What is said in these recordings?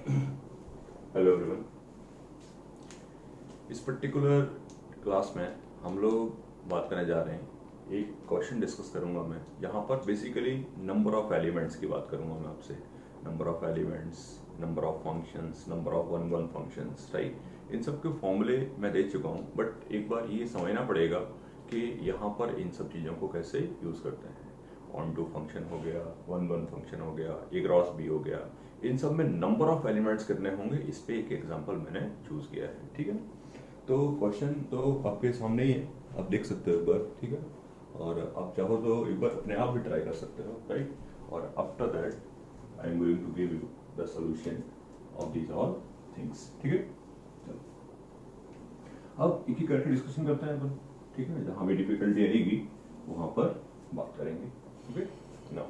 Hello everyone. इस particular class में हम लोग बात करने जा रहे हैं, एक क्वेश्चन डिस्कस करूंगा मैं। यहाँ पर बेसिकली नंबर ऑफ एलिमेंट्स की बात करूंगा मैं आपसे। Number of elements, number of functions, number of one one functions, right. इन सब के फॉर्मूले मैं दे चुका हूँ, बट एक बार ये समझना पड़ेगा कि यहाँ पर इन सब चीज़ों को कैसे यूज़ करते हैं। ऑन टू फंक्शन हो गया, वन वन फंक्शन हो गया, ए क्रॉस बी हो गया, इन सब में नंबर ऑफ एलिमेंट्स कितने होंगे, इस पे एक एग्जांपल मैंने चूज किया है। ठीक है, तो क्वेश्चन तो आपके सामने ही है, आप देख सकते हो एक बार। ठीक है, और आप चाहो तो एक बार अपने आप भी ट्राई कर सकते हो, राइट। और after that I am going to give you the solution of these all things. ठीक है, चलो अब एक ही करके डिस्कशन करते हैं अपन। ठीक है, जहां भी डिफिकल्टी आएगी वहां पर बात करेंगे। ओके, नाउ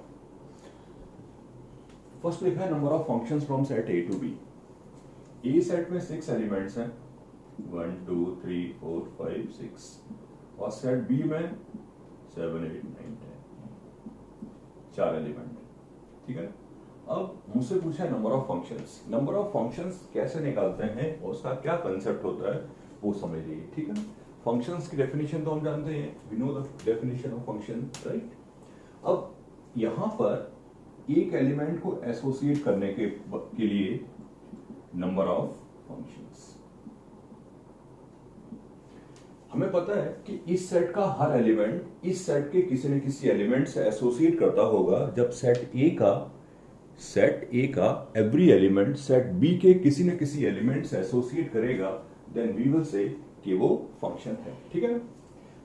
फर्स्ट लिखा है number of functions from set A to B. A set में 6 एलिमेंट्स हैं, 1 2 3 4 5 6, और सेट बी में 7 8 9 10, 4 एलिमेंट। ठीक है, अब मुझसे पूछा है number of functions. Number of functions कैसे निकालते हैं और उसका क्या कंसेप्ट होता है वो समझिए। ठीक है, फंक्शंस की डेफिनेशन तो हम जानते हैं, we know the definition of function, right. अब यहां पर एक एलिमेंट को एसोसिएट करने के लिए नंबर ऑफ फंक्शंस, हमें पता है कि इस सेट का हर एलिमेंट इस सेट के किसी न किसी एलिमेंट से एसोसिएट करता होगा। जब सेट ए का एवरी एलिमेंट सेट बी के किसी न किसी एलिमेंट से एसोसिएट करेगा, देन वी विल से कि वो फंक्शन है। ठीक है,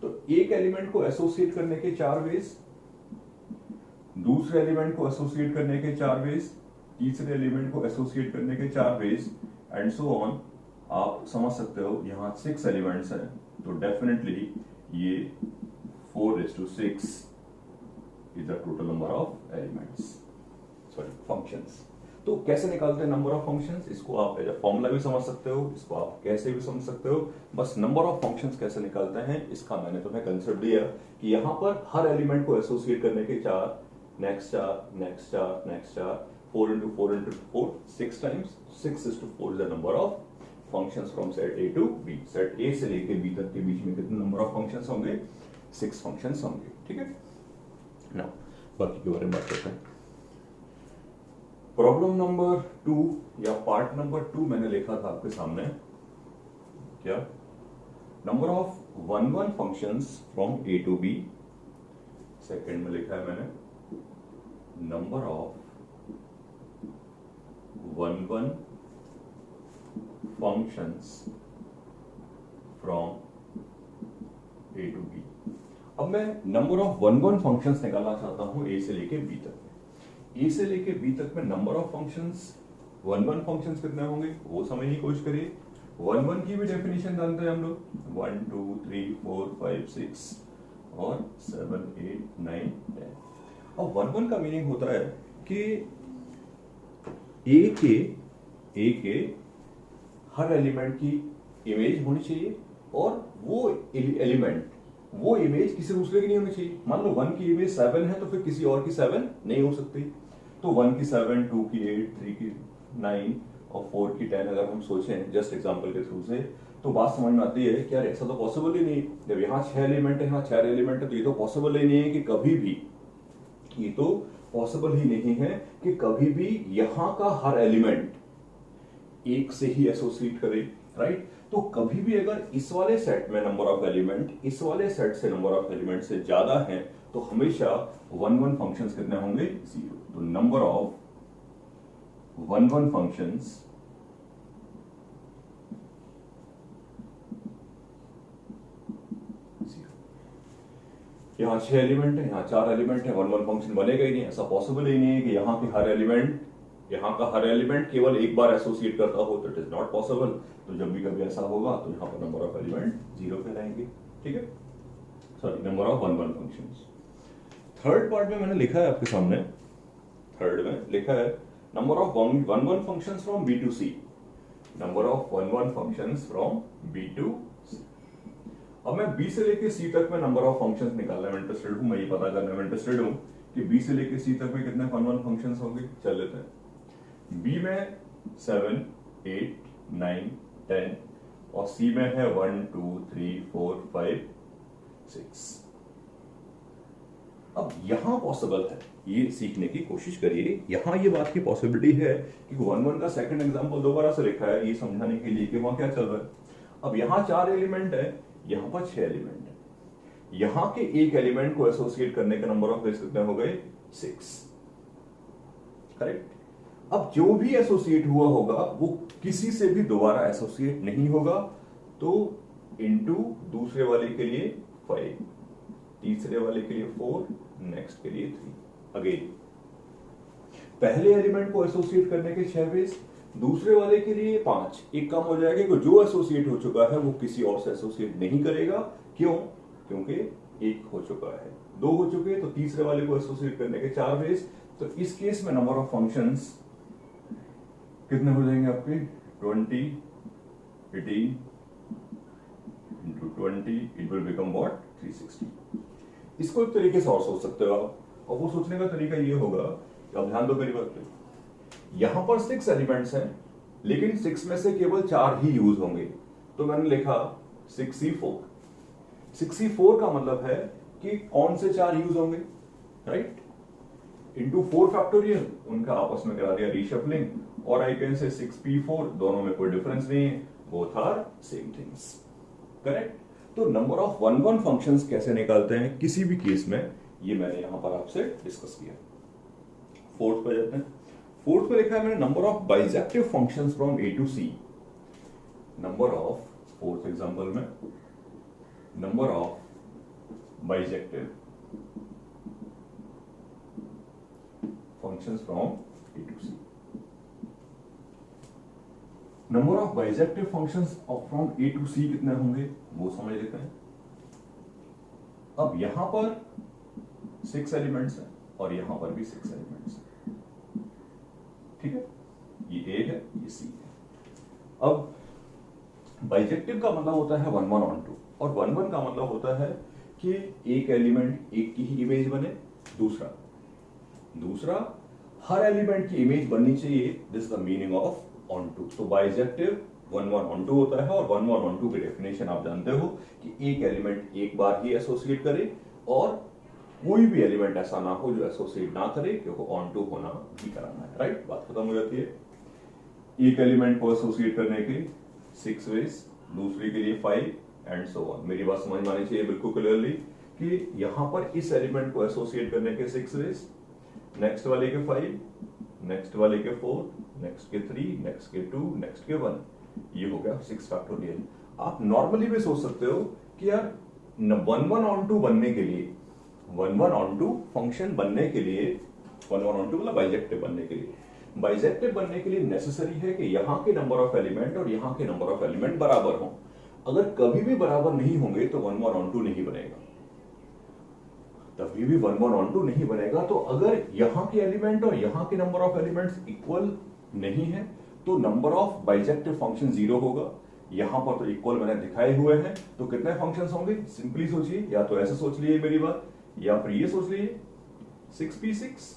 तो एक एलिमेंट को एसोसिएट करने के 4 वेज, दूसरे एलिमेंट को एसोसिएट करने के 4 वेज, तीसरे एलिमेंट को एसोसिएट करने के 4 वेज, एंड सो ऑन। आप समझ सकते हो यहां 6 एलिमेंट्स हैं, तो डेफिनेटली ये 4:6 is the total number of elements, sorry functions. तो कैसे निकालते हैं नंबर ऑफ फंक्शंस, इसको आप एज अ फॉर्मूला भी समझ सकते हो, इसको आप कैसे भी समझ सकते हो। बस नंबर ऑफ फंक्शंस कैसे निकालते हैं इसका मैंने तुम्हें कंसेप्ट दिया कि यहां पर हर एलिमेंट को एसोसिएट करने के 4, next 4, next 4, next 4, 4 into 4 into 4, 6 times, 6:4 is the number of functions from set A to B। Set A से लेके B तक के बीच में कितने नंबर ऑफ फंक्शंस होंगे, 6 फंक्शंस होंगे। ठीक है, नाउ बाकी के बारे में बात करते हैं। प्रॉब्लम नंबर 2 या पार्ट नंबर 2 मैंने लिखा था आपके सामने, क्या number of one one functions from A to B। Second में लिखा है मैंने number of one one functions from A to B। अब मैं number of one one functions निकालना चाहता हूं A से लेके B तक। A से लेके B तक में number of functions, one one functions कितने होंगे वो समझने की कोशिश करिए। वन वन की भी डेफिनेशन जानते हैं हम लोग, 1 2 3 4 5 6 और 7 8 9 10। अब वन वन का मीनिंग होता है कि ए के हर एलिमेंट की इमेज होनी चाहिए, और वो एलिमेंट, वो इमेज किसी दूसरे की नहीं होनी चाहिए। मान लो 1 की इमेज 7 है तो फिर किसी और की 7 नहीं हो सकती। तो 1 की 7, 2 की 8, 3 की 9 और 4 की 10 अगर हम सोचें जस्ट एग्जांपल के थ्रू से, तो बात समझ में आती है कि यार ऐसा तो पॉसिबल ही नहीं। जब यहाँ 6 एलिमेंट है, यहाँ 4 एलिमेंट है, तो ये तो पॉसिबल ही नहीं है कि कभी भी, ये तो पॉसिबल ही नहीं है कि कभी भी यहां का हर एलिमेंट एक से ही एसोसिएट करे, राइट। तो कभी भी अगर इस वाले सेट में नंबर ऑफ एलिमेंट इस वाले सेट से नंबर ऑफ एलिमेंट से ज्यादा है, तो हमेशा वन वन फंक्शंस कितने होंगे, 0। तो number of one one functions यहाँ 6 एलिमेंट है, यहाँ 4 एलिमेंट है, वन वन फंक्शन बनेगा ही नहीं। ऐसा पॉसिबल ही नहीं है कि यहाँ के हर एलिमेंट, यहाँ का हर एलिमेंट केवल एक बार एसोसिएट करता हो, तो इट इज नॉट पॉसिबल। तो जब भी कभी ऐसा होगा तो यहाँ पर नंबर ऑफ एलिमेंट 0 पे रहेंगे। ठीक है, sorry number of one one functions. Third part में मैंने लिखा है आपके सामने, थर्ड में लिखा है number of one one functions from B to C। Number of one one functions from B to C। अब मैं B से लेके C तक में नंबर ऑफ फंक्शंस निकालने में इंटरेस्टेड हूं, मैं ये पता करने में इंटरेस्टेड हूं कि B से लेके C तक में कितने वन वन फंक्शंस होंगे। चल लेते हैं। B में 7, 8, 9, 10 और सी में है 1, 2, 3, 4, 5, 6। अब यहां पॉसिबल है, ये सीखने की कोशिश करिए, यहां ये बात की पॉसिबिलिटी है कि 1 का सेकंड एग्जांपल दोबारा से लिखा है ये समझाने के लिए कि वहां क्या चल रहा है। अब यहां 4 एलिमेंट है, यहां पर 6 एलिमेंट है, यहां के एक एलिमेंट को एसोसिएट करने का नंबर ऑफ वेज कितने हो गए? 6। करेक्ट। अब जो भी एसोसिएट हुआ होगा वो किसी से भी दोबारा एसोसिएट नहीं होगा, तो इनटू दूसरे वाले के लिए 5, तीसरे वाले के लिए 4, नेक्स्ट के लिए 3। अगेन पहले एलिमेंट को एसोसिएट करने के 6 वेज, दूसरे वाले के लिए 5, एक काम हो जाएगा कि जो एसोसिएट हो चुका है वो किसी और से एसोसिएट नहीं करेगा। क्यों? क्योंकि एक हो चुका है, 2 हो चुके, तो तीसरे वाले को एसोसिएट करने के 4 वेज। तो इस केस में नंबर ऑफ फंक्शंस कितने हो जाएंगे आपके? 20, 18 into 20, it will become what? 360। इसको एक तरीके से और सोच सकते हो आप, और वो सोचने का तरीका ये होगा कि अब ध्यान दो मेरी बात पे, यहां पर 6 एलिमेंट्स हैं, लेकिन 6 में से केवल 4 ही यूज होंगे, तो मैंने लिखा 64। 64 का मतलब है कि कौन से 4 यूज होंगे? राइट, इंटू 4 फैक्टोरियल, उनका आपस में करा दिया रीशफलिंग, और आई कैन से 6p4, दोनों में कोई डिफरेंस नहीं है, both are same things. Correct. तो नंबर ऑफ 1 फंक्शंस कैसे निकालते हैं किसी भी केस में, ये मैंने यहां पर आपसे डिस्कस किया। फोर्थ पे जाते हैं। फोर्थ पे लिखा है मैंने number of bijective functions from A to C. Number of, fourth example में number of bijective functions from A to C. Number of bijective functions from A to C कितने होंगे वो समझ लेते हैं। अब यहां पर 6 एलिमेंट्स हैं और यहां पर भी 6 एलिमेंट्स हैं, ठीक है, ये ए है, ये सी है। अब बाइजेक्टिव का मतलब होता है 1 1 on 2, और 1 1 का मतलब होता है कि एक एलिमेंट एक की ही इमेज बने, दूसरा हर एलिमेंट की इमेज बननी चाहिए, this the meaning of onto. तो बाइजेक्टिव 1 1 on 2 होता है, और 1 1 on 2 की डेफिनेशन आप जानते हो कि एक एलिमेंट एक बार ही एसोसिएट करे, और कोई भी एलिमेंट ऐसा ना हो जो एसोसिएट ना करे, क्योंकि ऑन टू होना भी कराना है। राइट, बात खत्म हो जाती है। एक एलिमेंट को एसोसिएट करने के 6 वेज, दूसरे के लिए 5 एंड सो ऑन। मेरी बात समझ में आनी चाहिए बिल्कुल क्लियरली कि यहां पर इस एलिमेंट को एसोसिएट करने के 6 वेज, नेक्स्ट वाले के 5, नेक्स्ट वाले के 4, नेक्स्ट के 3, नेक्स्ट के 2, नेक्स्ट के 1, ये हो गया 6 फैक्टोरियल। आप नॉर्मली भी सोच सकते हो कि यार 1 1 on 2 बनने के लिए, 1 1 on 2 फंक्शन बनने के लिए, 1 1 on 2 मतलब बाइजेक्टिव बनने के लिए, बाइजेक्टिव बनने के लिए नेसेसरी है कि यहां के नंबर ऑफ एलिमेंट और यहां के नंबर ऑफ एलिमेंट बराबर हों। अगर कभी भी बराबर नहीं होंगे तो 1 1 on 2 नहीं बनेगा, तभी भी 1 1 on 2 नहीं बनेगा। तो अगर यहां के एलिमेंट और यहां के नंबर ऑफ एलिमेंट्स इक्वल नहीं है तो नंबर ऑफ बाइजेक्टिव फंक्शन 0 होगा। यहां पर तो इक्वल मैंने दिखाए हुए हैं, तो कितने फंक्शंस होंगे? सिंपली सोचिए, या तो ऐसे सोच लीजिए मेरी बात, या फिर ये सोच लीजिए 6p6,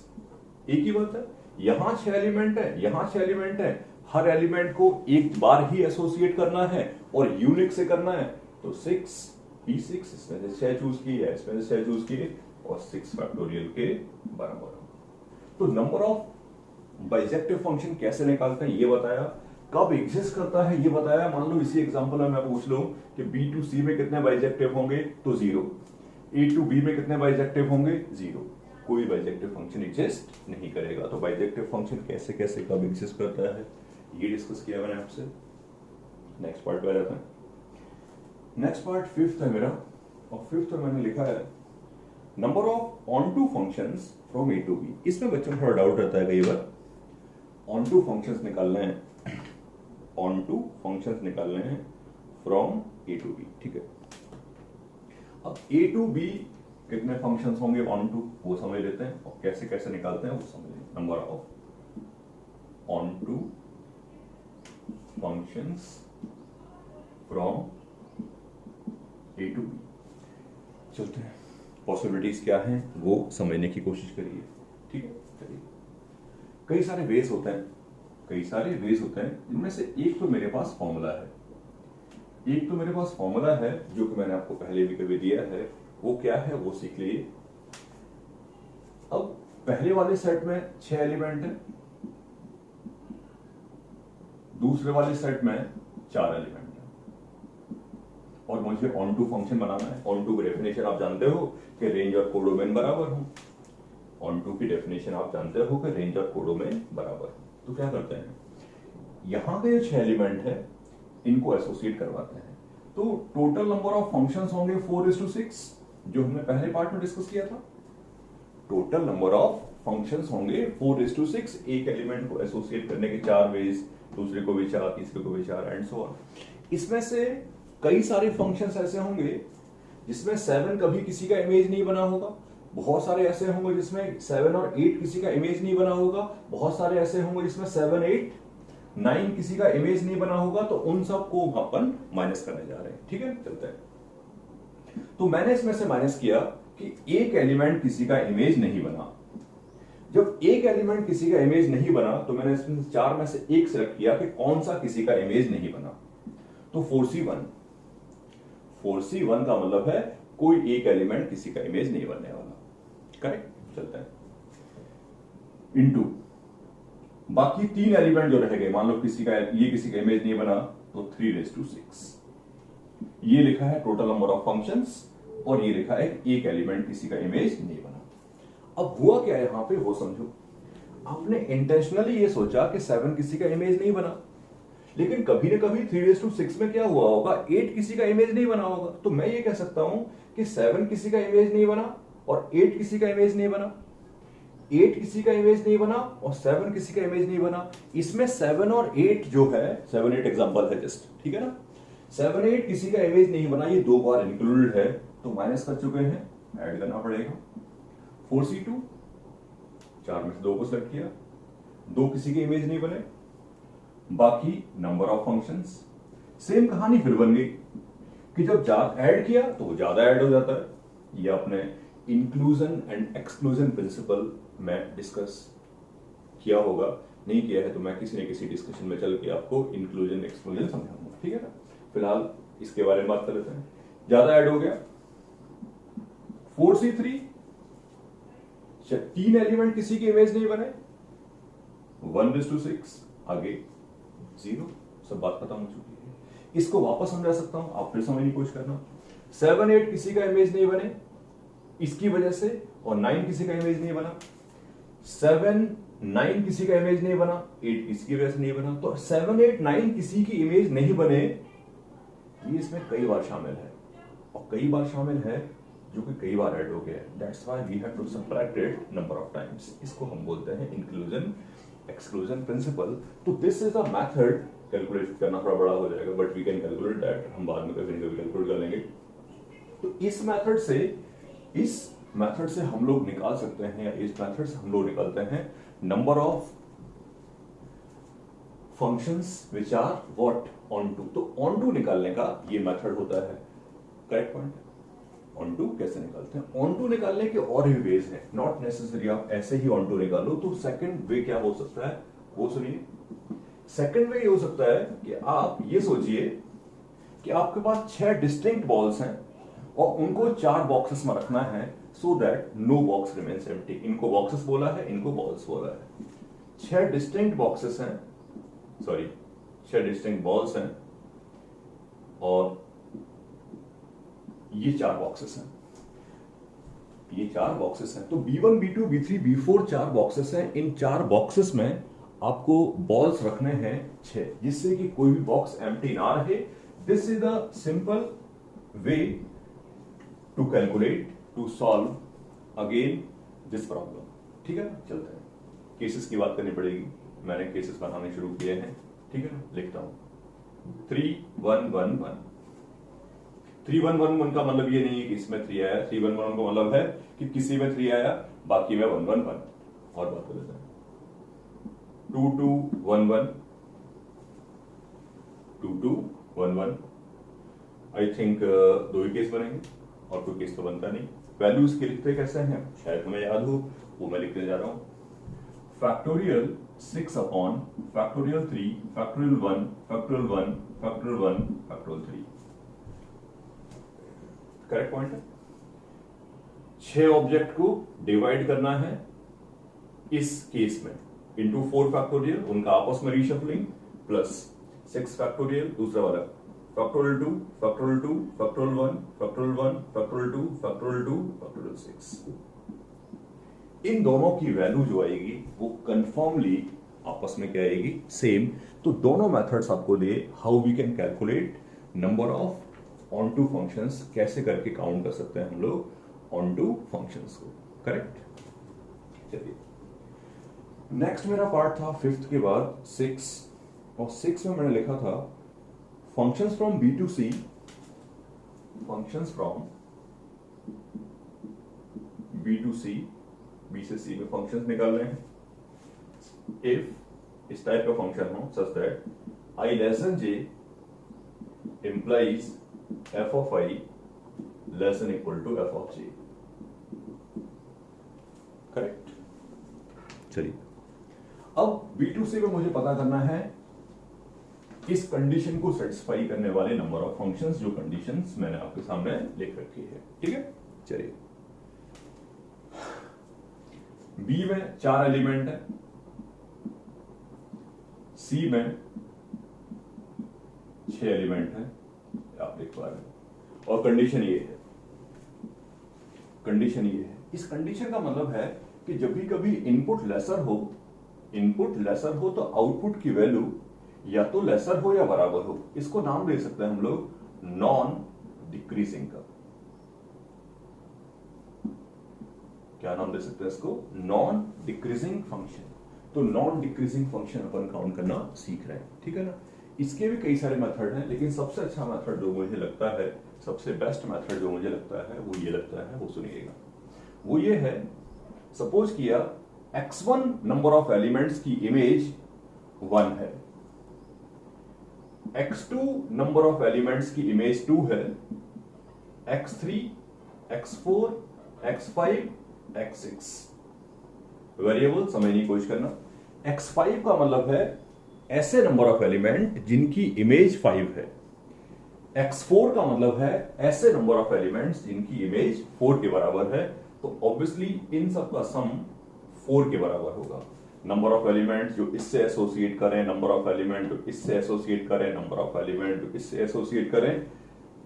एक ही बात है। यहां 6 एलिमेंट है, यहां 6 एलिमेंट है, हर एलिमेंट को एक बार ही एसोसिएट करना है और यूनिक से करना है, तो 6p6, इसमें से 6 चूज किए, इसमें से 6 चूज किए, और 6 फैक्टोरियल के बराबर हो। तो नंबर ऑफ बाइजेक्टिव फंक्शन कैसे निकालते हैं ये बताया, कब एग्जिस्ट करता है ये बताया। मान लो इसी एग्जांपल में मैं पूछ लूं कि बी टू सी में कितने बाइजेक्टिव होंगे, तो 0। ए टू बी में कितने बाइजेक्टिव होंगे, 0। कोई बाइजेक्टिव फंक्शन एग्जिस्ट नहीं करेगा। तो बाइजेक्टिव फंक्शन कैसे कैसे कब एग्जिस्ट करता है ये डिस्कस किया मैंने आपसे। नेक्स्ट पार्ट पे आ जाते हैं। नेक्स्ट पार्ट 5th है मेरा, और 5th में मैंने लिखा है number of onto functions from A to B. इसमें बच्चों को थोड़ा डाउट रहता है कई बार, ऑन टू फंक्शंस निकालने हैं, ऑन टू फंक्शंस निकालने हैं फ्रॉम ए टू बी, ठीक है। अब ए टू बी कितने फंक्शंस होंगे ऑन टू वो समझ लेते हैं, और कैसे कैसे निकालते हैं वो समझ लेते हैं। Number of onto functions from A to B, चलते हैं, पॉसिबिलिटीज क्या हैं वो समझने की कोशिश करिए, ठीक है। चलिए, कई सारे वेज होते हैं कई सारे वेज होते हैं, जिनमें से एक तो मेरे पास फॉर्मूला है, एक तो मेरे पास फॉर्मूला है जो कि मैंने आपको पहले भी कभी दिया है। वो क्या है वो सीख लिए। अब पहले वाले सेट में 6 एलिमेंट है, दूसरे वाले सेट में 4 एलिमेंट है, और मुझे ऑन टू फंक्शन बनाना है। ऑन टू की डेफिनेशन आप जानते हो कि रेंज और कोडोमेन बराबर हो। ऑन टू की डेफिनेशन आप जानते हो कि रेंज और कोडोमेन बराबर हो। तो क्या करते हैं, यहां के जो 6 एलिमेंट है इनको एसोसिएट करवाते हैं। तो टोटल नंबर ऑफ फंक्शंस होंगे 4:6, जो हमने पहले पार्ट में डिस्कस किया था। टोटल नंबर ऑफ फंक्शंस होंगे 4:6। एक एलिमेंट को एसोसिएट करने के 4 वेज, दूसरे को भी 4, तीसरे को भी 4 एंड सो ऑन। इसमें से कई सारे फंक्शंस ऐसे होंगे जिसमें 7 कभी किसी का इमेज नहीं बना होगा, बहुत सारे ऐसे होंगे जिसमें 7 और 8 किसी का इमेज नहीं बना होगा, बहुत सारे ऐसे होंगे जिसमें 7, 8, 9 किसी का इमेज नहीं बना होगा। तो उन सब को अपन माइनस करने जा रहे हैं। ठीक है, चलते हैं। तो मैंने इसमें से माइनस किया कि एक एलिमेंट किसी का इमेज नहीं बना। जब एक एलिमेंट किसी का इमेज नहीं बना तो मैंने इसमें 4 में से एक सिलेक्ट किया कि कौन सा किसी का इमेज नहीं बना। तो 4C1 का मतलब है कोई एक एलिमेंट किसी का इमेज नहीं बनने वाला। करेक्ट, चलते हैं। इनटू बाकी 3 एलिमेंट जो रह गए, मान लो किसी का इमेज नहीं बना, तो 3:6। ये लिखा है टोटल नंबर ऑफ फंक्शंस, और ये लिखा है एक एलिमेंट किसी का इमेज नहीं बना। अब हुआ क्या है यहां पे वो समझो। आपने इंटेंशनली ये सोचा कि 7 किसी का इमेज नहीं बना, लेकिन कभी ना कभी 3:6 में क्या हुआ होगा, 8 किसी का इमेज नहीं बना होगा। तो मैं ये कह सकता हूं कि 7 किसी का इमेज नहीं बना और 8 किसी का इमेज नहीं बना, 8 किसी का इमेज नहीं बना और 7 किसी का इमेज नहीं बना। इसमें 7 और 8 जो है, 7, 8 एग्जांपल है जस्ट, ठीक है ना। 7, 8 किसी का इमेज नहीं बना, ये 2 बार इंक्लूडेड है, तो माइनस कर चुके हैं, ऐड करना पड़ेगा। 4C2, 4 में से 2 को सेलेक्ट किया, 2 किसी के इमेज नहीं बने। बाकी नंबर ऑफ फंक्शंस, सेम कहानी फिर बन गई कि जब ऐड किया तो वो ज्यादा ऐड हो जाता है। ये अपने इंक्लूजन एंड एक्सक्लूजन प्रिंसिपल में डिस्कस किया होगा, नहीं किया है तो मैं किसी न किसी डिस्कशन में चल के आपको इंक्लूजन एक्सक्लूजन समझाऊंगा। ठीक है ना, फिलहाल इसके बारे में बात कर लेते हैं। ज्यादा ऐड हो गया। 4C3, 3 एलिमेंट किसी की इमेज नहीं बने, 1:6, आगे 0, सब बात खत्म हो चुकी है। इसको वापस समझा सकता हूं, आप फिर समझने की कोशिश करना। 7, 8 किसी का इमेज नहीं बने इसकी वजह से, और 9 किसी का इमेज नहीं बना। 7, 9 किसी का इमेज नहीं बना, 8 किसी की वजह से नहीं बना। तो 7, 8, 9 किसी की इमेज नहीं बने, ये इसमें कई बार शामिल है, और कई बार शामिल है जो कि कई बार ऐड हो गया है। That's why we have to subtract it number of times. इसको हम बोलते हैं इंक्लूजन एक्सक्लूजन प्रिंसिपल। तो this is a method, calculate करना थोड़ा बड़ा हो जाएगा, but we can calculate that, हम बाद में कभी कैलकुलेट कर लेंगे। तो इस मेथड से हम लोग निकाल सकते हैं, या इस मेथड से हम लोग निकालते हैं number of functions which are what onto. तो ऑन टू निकालने का ये मेथड होता है। Correct point. ऑन टू कैसे निकालते हैं? ऑन टू निकालने के और भी वेज हैं, नॉट नेसेसरी आप ऐसे ही ऑन टू निकालो। तो सेकंड वे क्या हो सकता है वो सुनिए। सेकंड वे ये हो सकता है कि आप ये सोचिए कि आपके पास 6 डिस्टिंक्ट बॉल्स हैं और उनको 4 बॉक्सेस में रखना है, so that no box remains empty. इनको बॉक्सेस बोला है, इनको बॉल्स बोला है। 6 डिस्टिंक्ट बॉक्सेस हैं, सॉरी 6 डिस्टिंक्ट बॉल्स हैं, और ये 4 बॉक्सेस हैं। ये 4 बॉक्सेस हैं। तो B1, B2, B3, B4 4 boxes हैं। इन 4 बॉक्सेस में आपको बॉल्स रखने हैं 6, जिससे कि कोई भी बॉक्स एम्प्टी ना रहे। This is the simple way to calculate, to solve again this problem. ठीक है ना, चलते हैं। केसेस की बात करनी पड़ेगी, मैंने केसेस बनाने शुरू किए हैं। ठीक है ना, लिखता हूं 3, 1, 1, 1। 3, 1, 1, 1 का मतलब ये नहीं है कि इसमें 3 आया। 3, 1, 1 का मतलब है कि किसी में 3 आया, बाकी में 1, 1, 1। और बात कर लेते हैं। 2, 2, 1, 1, 2, 2, 1, 1। आई थिंक 2 ही केस बनेंगे, और कोई केस तो बनता नहीं। वैल्यूज के लिखते कैसे हैं शायद हमें याद हो, वो मैं लिखने जा रहा हूं। Factorial 6 upon factorial 3 factorial 1 factorial 1 factorial 1 factorial 3। Correct point है। 6 ऑब्जेक्ट को डिवाइड करना है इस केस में इंटू 4 फैक्टोरियल, उनका आपस में रीशफलिंग, प्लस 6 फैक्टोरियल, दूसरा वाला factorial 2 factorial 2 factorial 1 factorial 1 factorial 2 factorial 2 factorial 6। इन दोनों की वैल्यू जो आएगी वो कंफर्मली आपस में क्या आएगी, सेम। तो दोनों मेथड्स आपको दिए, how we can calculate number of onto functions, कैसे करके काउंट कर सकते हैं हम लोग ऑन टू फंक्शंस को। करेक्ट। चलिए नेक्स्ट मेरा पार्ट था 5th के बाद 6, और 6 में मैंने लिखा था functions from B to C, functions from B to C, B से सी में फंक्शंस निकाल रहे हैं। इफ इस टाइप का फंक्शन हो such that I less than J implies f of I less than equal to f of j। Correct. चलिए अब B2C में मुझे पता करना है इस कंडीशन को सेटिस्फाई करने वाले नंबर ऑफ फंक्शंस, जो कंडीशंस मैंने आपके सामने लिख रखी है। ठीक है। चलिए B में 4 एलिमेंट है, C में 6 एलिमेंट है, आप देख पा रहे हैं, और कंडीशन ये है, कंडीशन ये है। इस कंडीशन का मतलब है कि जब भी कभी इनपुट लेसर हो तो आउटपुट की वैल्यू या तो लेसर हो या बराबर हो। इसको नाम दे सकते हैं हम लोग नॉन डिक्रीजिंग का। क्या नाम दे सकते हैं इसको, नॉन डिक्रीजिंग फंक्शन। तो नॉन डिक्रीजिंग फंक्शन अपन काउंट करना सीख रहे हैं। ठीक है ना। इसके भी कई सारे मेथड हैं, लेकिन सबसे अच्छा मेथड जो मुझे लगता है, सबसे बेस्ट मेथड जो मुझे लगता है वो ये लगता है, वो सुनिएगा। वो ये है, सपोज किया x1 नंबर ऑफ एलिमेंट्स की इमेज 1 है, x2 नंबर ऑफ एलिमेंट्स की इमेज 2 है, x3 x4 x5 x6। Variable समझने की कोशिश करना। x5 का मतलब है ऐसे नंबर ऑफ एलिमेंट जिनकी इमेज 5 है, x4 का मतलब है ऐसे नंबर ऑफ एलिमेंट्स जिनकी इमेज 4 के बराबर है। तो ऑब्वियसली इन सब का सम 4 के बराबर होगा। नंबर ऑफ एलिमेंट जो इससे एसोसिएट करें, नंबर ऑफ एलिमेंट जो इससे एसोसिएट करें, नंबर ऑफ एलिमेंट जो इससे एसोसिएट करें,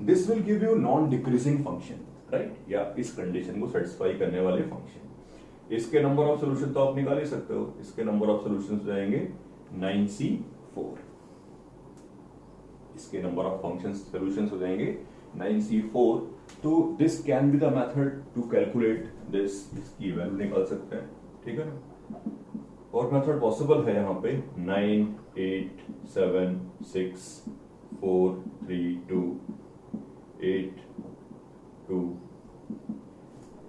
this will give you non decreasing function, right, या इस कंडीशन को सेटिस्फाई करने वाले फंक्शन। इसके नंबर ऑफ सोल्यूशन तो आप निकाल ही सकते हो। इसके नंबर ऑफ सोल्यूशन जाएंगे 9C4। इसके नंबर ऑफ फंक्शन सॉल्यूशंस हो जाएंगे 9C4। तो this can be the method to calculate this, इसकी वैल्यू निकाल सकते हैं। ठीक है ना। और मेथड पॉसिबल है यहाँ पे 9 8 7 6 4 3 2 8 2,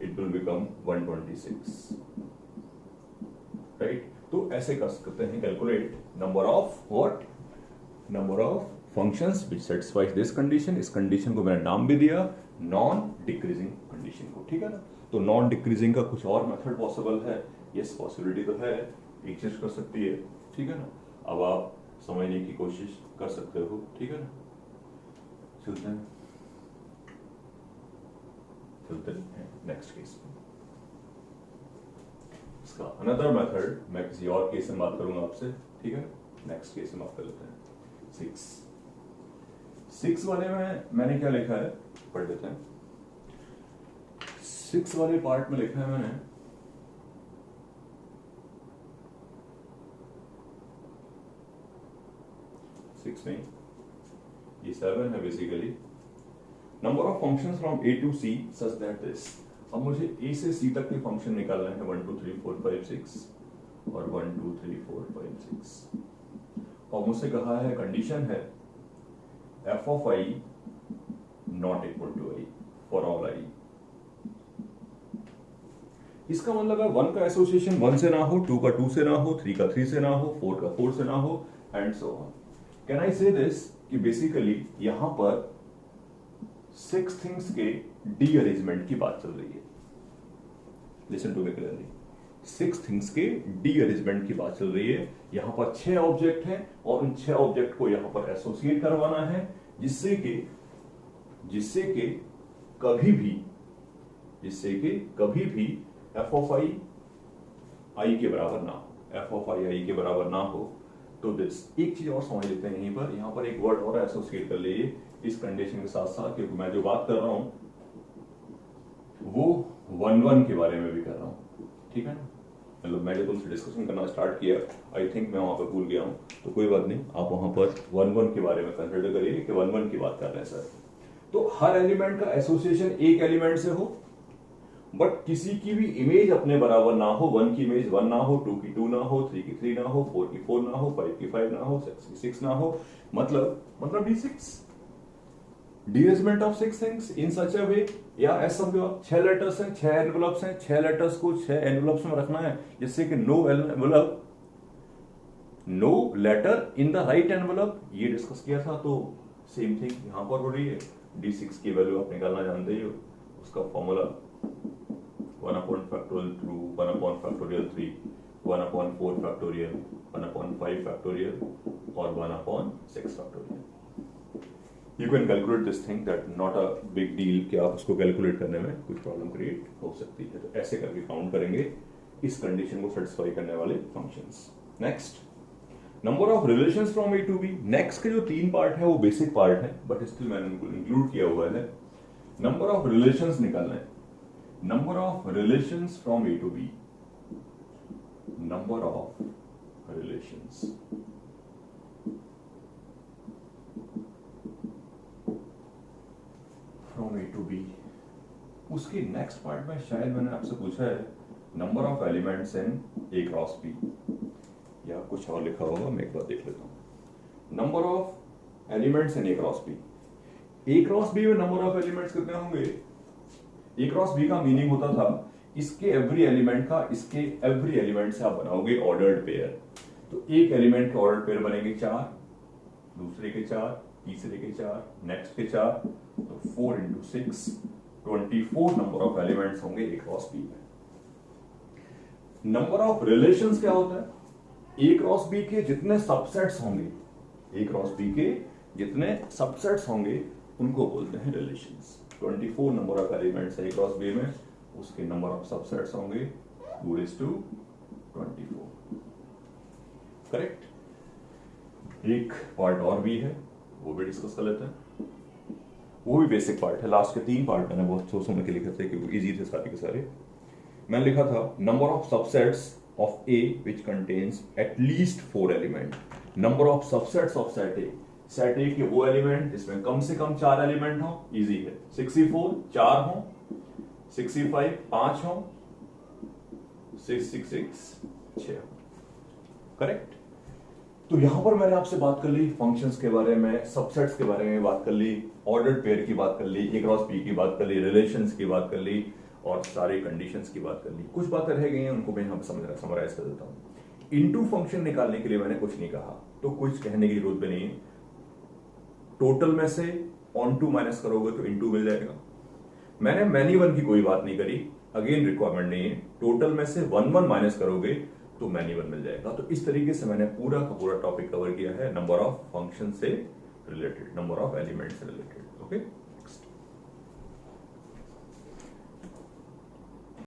it will become 126, राइट। तो ऐसे कर सकते हैं calculate number of what, number of functions which satisfies this condition. इस कंडीशन को मैंने नाम भी दिया नॉन डिक्रीजिंग कंडीशन को। ठीक है ना। तो नॉन डिक्रीजिंग का कुछ और मेथड पॉसिबल है, यस पॉसिबिलिटी तो है, एग्जिस्ट कर सकती है। ठीक है ना। अब आप समझने की कोशिश कर सकते हो। ठीक है ना। चलते हैं नेक्स्ट केस में। इसका अनदर मेथड मैं किसी और केस में बात करूंगा आपसे। ठीक है। नेक्स्ट केस में बात कर लेते हैं। 6 वाले में मैंने क्या लिखा है, पढ़ लेते हैं। 6 वाले पार्ट में लिखा है मैंने, सिक्स नहीं, ये 7 है basically. Number of functions from A to C such that this. अब मुझे A से C तक के फंक्शन निकालना है 1 2 3 4 5 6 और 1 2 3 4 5 6। और मुझसे कहा है, कंडीशन है f of I not equal to I for all I। इसका मतलब है 1 का एसोसिएशन 1 से ना हो, 2 का 2 से ना हो, 3 का 3 से ना हो, 4 का 4 से ना हो, and so on. Can I से दिस कि बेसिकली यहां पर 6 थिंग्स के डी अरेंजमेंट की बात चल रही है। Listen to me clearly. 6 things के डी अरेंजमेंट की बात चल रही है। यहां पर 6 ऑब्जेक्ट हैं और उन 6 ऑब्जेक्ट को यहां पर एसोसिएट करवाना है जिससे कि कभी भी एफ ऑफ आई के बराबर ना हो, एफ ऑफ आई के बराबर ना हो। तो दिस एक चीज और समझ लेते हैं यहां पर एक वर्ड और एसोसिएट कर लीजिए इस कंडीशन के साथ साथ, क्योंकि मैं जो बात कर रहा हूं वो 1-1 के बारे में भी कर रहा हूं, ठीक है ना। मतलब मैंने तुमसे डिस्कशन करना स्टार्ट किया, आई थिंक मैं वहां पर भूल गया हूं, तो कोई बात नहीं, आप वहां पर 1-1 के बारे में कंसिडर करिए कि 1-1 की बात कर रहे हैं सर। तो हर एलिमेंट का एसोसिएशन एक एलिमेंट से हो, बट किसी की भी इमेज अपने बराबर ना हो। 1 की इमेज 1 ना हो, 2 की 2 ना हो, 3 की 3 ना हो, 4 की 4 ना हो, 5 की 5 ना हो, 6 की 6 ना हो, मतलब D6 डीअरेंजमेंट ऑफ 6 थिंग्स इन सच अ वे, या ऐसा समझो आप 6 लेटर्स हैं, 6 एनवेलप्स हैं, 6 लेटर्स को 6 एनवेलप्स में रखना है जिससे कि no letter in the right envelope, ये डिस्कस किया था। तो सेम थिंग यहां पर हो रही है। D6 की वैल्यू आप निकालना जानते ही हो, उसका फॉर्मूला 1/2, 1/3, 1/4, 1/5 और 1/6। You can calculate this thing, that not a big deal कि आप उसको कैलकुलेट करने में कुछ प्रॉब्लम क्रिएट हो सकती है। तो ऐसे करके काउंट करेंगे इस कंडीशन को सेटिस्फाई करने वाले functions. Next, number of relations from A to B. Next के जो 3 पार्ट है वो बेसिक पार्ट है, बट स्टिल मैंने उनको इंक्लूड किया हुआ है। नंबर ऑफ रिलेशंस निकालना है, number of relations from A to B, number of relations from A to B. उसके नेक्स्ट पार्ट में शायद मैंने आपसे पूछा है number of elements in A cross B, या कुछ और लिखा होगा, मैं एक बार देख लेता हूं। Number of elements in A cross B, A cross B में नंबर ऑफ एलिमेंट्स कितने होंगे? ए क्रॉस बी का मीनिंग होता था इसके एवरी एलिमेंट का इसके एवरी एलिमेंट से आप बनाओगे ऑर्डर्ड पेयर। तो एक एलिमेंट के ऑर्डर्ड पेयर बनेंगे 4, दूसरे के 4, तीसरे के 4, नेक्स्ट के 4, तो 4 × 6 24 नंबर ऑफ एलिमेंट्स होंगे ए क्रॉस बी में। नंबर ऑफ रिलेशंस क्या होता है? ए क्रॉस बी के जितने सबसेट्स होंगे, ए क्रॉस बी के जितने सबसेट्स होंगे उनको बोलते हैं relations. 24 number of elements A cross B में, उसके नंबर ऑफ सबसेट्स होंगे 2:24। करेक्ट। एक पार्ट और भी है, वो भी डिस्कस कर लेते हैं, वो भी बेसिक पार्ट है। लास्ट के 3 पार्ट मैंने बहुत सोच समझ के लिखे थे क्योंकि इजी थे सारे के सारे। मैंने लिखा था number of subsets of A which contains at least 4 element, number of subsets of set A, set ए के वो एलिमेंट जिसमें कम से कम 4 एलिमेंट हो, इजी है। 64 4 हो, 65 5 हो, 666 6 हो। करेक्ट। तो यहां पर मैंने आपसे बात कर ली फंक्शंस के बारे में, सबसेट्स के बारे में बात कर ली, ऑर्डर्ड पेयर की बात कर ली, ए क्रॉस बी की बात कर ली, रिलेशंस की बात कर ली और सारे कंडीशंस की बात कर ली। कुछ बातें रह गई हैं, उनको मैं यहां पर समराइज कर देता हूं। इनटू फंक्शन निकालने के लिए मैंने कुछ नहीं कहा, तो कुछ कहने की जरूरत भी नहीं है। टोटल में से ऑन टू माइनस करोगे तो इनटू मिल जाएगा। मैंने मैनी वन की कोई बात नहीं करी, अगेन रिक्वायरमेंट नहीं है। टोटल में से 1 माइनस करोगे तो मैनी वन मिल जाएगा। तो इस तरीके से मैंने पूरा का पूरा टॉपिक कवर किया है नंबर ऑफ फंक्शन से रिलेटेड, नंबर ऑफ एलिमेंट से रिलेटेड। ओके।